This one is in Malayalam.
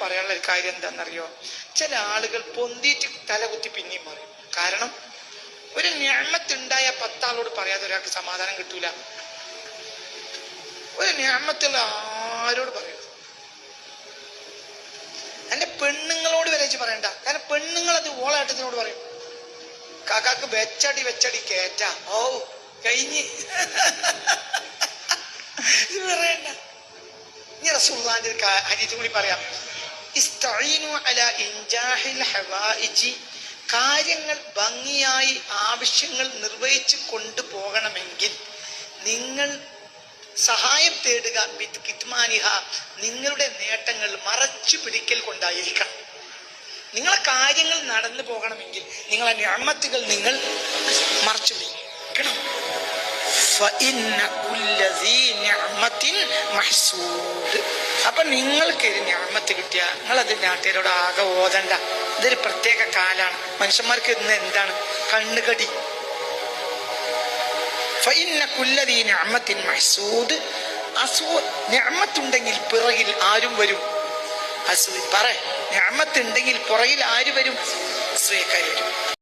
പറയാനുള്ള ഒരു കാര്യം എന്താണെന്നറിയോ? ചില ആളുകൾ പൊന്തിയിട്ട് തലകുത്തി പിന്നെയും പറയും. കാരണം ഒരു നിഅമത്തുണ്ടായ 10 ആളോട് പറയാതെ ഒരാൾക്ക് സമാധാനം കിട്ടൂല. ഒരു നിഅമത്തുള്ള ആരോട് പറയരുത്. എന്റെ പെണ്ണുങ്ങളോട് വരെ പറയണ്ട. കാരണം പെണ്ണുങ്ങൾ അത് ഓളാട്ടത്തിനോട് പറയും. കാക്കാക്ക് വെച്ചടി കേറ്റ ഓ കഴിഞ്ഞ് ഇത് പറയണ്ട. ഇനി റസൂലുള്ളാഹിന്റെ ഹദീസ് കൂടി പറയാം. ഇസ്തഈനു അലാ ഇൻജാഹിൽ ഹവായിജി, കാര്യങ്ങൾ ഭംഗിയായി ആവശ്യങ്ങൾ നിർവഹിച്ചു കൊണ്ടുപോകണമെങ്കിൽ നിങ്ങൾ സഹായം തേടുക ബിത്കിത്മാനിഹ, നിങ്ങളുടെ നേട്ടങ്ങൾ മറച്ചു പിടിക്കൽ കൊണ്ടായിരിക്കണം. നിങ്ങളെ കാര്യങ്ങൾ നടന്നു പോകണമെങ്കിൽ നിങ്ങളെ നിഅമത്തുകൾ നിങ്ങൾ മറച്ചു പിടിക്കണം. അപ്പൊ നിങ്ങൾക്ക് നിഅമത്ത് കിട്ടിയ നിങ്ങളത് നാട്ടുകാരോട് ആകെ ഓതണ്ട. ഇതൊരു പ്രത്യേക കാലാണ്. മനുഷ്യന്മാർക്ക് ഇന്ന് എന്താണ് കണ്ണുകടി. നിഅമത്തുണ്ടെങ്കിൽ പിറകിൽ ആരും വരും. നിഅമത്തുണ്ടെങ്കിൽ പുറകിൽ ആര് വരും? അസൂയക്കാർ വരും.